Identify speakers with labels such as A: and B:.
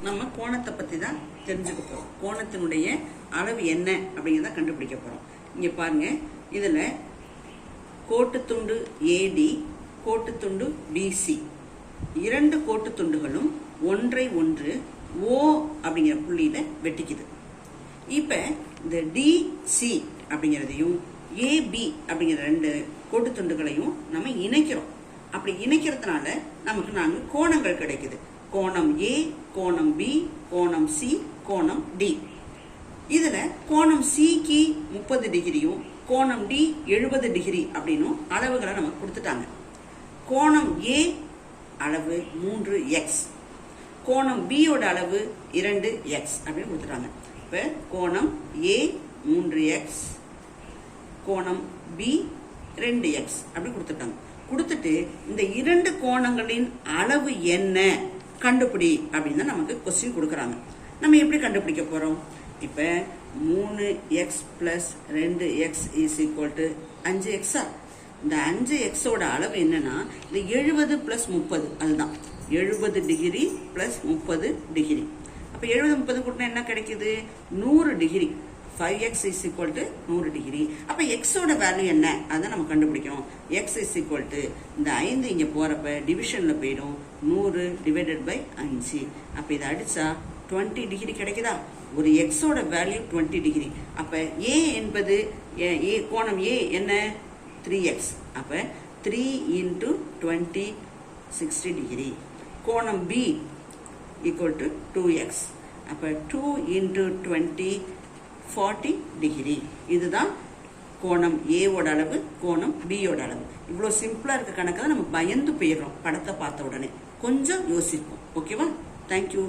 A: நம்ம கோணத்தை பத்தி தான் தெரிஞ்சுக்க போறோம். கோணத்தினுடைய அளவு என்ன அப்படிங்கிறத கண்டுபிடிக்க போறோம். இங்க பாருங்க, இதுல கோட்டுத்துண்டு ஏடி, கோட்டுத்துண்டு பிசி, இரண்டு கோட்டுத்துண்டுகளும் ஒன்றை ஒன்று ஓ அப்படிங்கிற புள்ளியில வெட்டிக்குது. இப்ப இந்த டிசி அப்படிங்கிறதையும் ஏபி அப்படிங்கிற ரெண்டு கோட்டுத்துண்டுகளையும் நம்ம இணைக்கிறோம். அப்படி இணைக்கிறதுனால நமக்கு நான்கு கோணங்கள் கிடைக்குது. கோணம் ஏ, கோணம் பி, கோணம் சி, கோணம் டி. இதுல கோணம் சிக்கு 30 டிகிரியும் கோணம் டி 70 டிகிரி அப்படின்னும் அளவுகளை நமக்கு கொடுத்துட்டாங்க. கோணம் ஏ அளவு 3x, கோணம் பியோட அளவு 2x அப்படின்னு கொடுத்துட்டாங்க. இப்ப கோணம் ஏ 3x, கோணம் பி 2x அப்படி கொடுத்துட்டாங்க. கொடுத்துட்டு இந்த இரண்டு கோணங்களின் அளவு என்ன கண்டுபிடி அப்படின்னு தான் நமக்கு கொஸ்டின் கொடுக்குறாங்க. நம்ம எப்படி கண்டுபிடிக்க போறோம்? இப்ப 3x plus 2x is equal to 5x. இந்த 5x ஓட அளவு என்னன்னா இந்த 70 plus 30, அதுதான் 70 டிகிரி பிளஸ் 30 டிகிரி. அப்ப 70 30 கூட்டினா என்ன கிடைக்குது? 100 degree. 5x is equal to 100 degree. அப்ப x ஓட வேல்யூ என்ன அதை நம்ம கண்டுபிடிக்கணும். x is equal to இந்த 5 இங்க போறப்ப டிவிஷன்ல போயிடும். 100 divided by 5. அப்ப இதை அடிச்சா 20 டிகிரி கிடைக்குதா? ஒரு x ஓட வேல்யூ 20 டிகிரி. அப்ப a என்பது கோணம் a என்ன? 3x. அப்ப 3 into 20 60 டிகிரி. கோணம் b equal to 2x. அப்ப 2 into 20 40 டிகிரி. இதுதான் கோணம் a ஓட அளவு, கோணம் b ஓட அளவு. இவ்வளவு சிம்பிளா இருக்க கணக்கு தான் நம்ம பயந்து போயிடுறோம் படத்தை பார்த்த உடனே. கொஞ்சம் யோசிப்போம். ஓகேவா? தேங்க்யூ.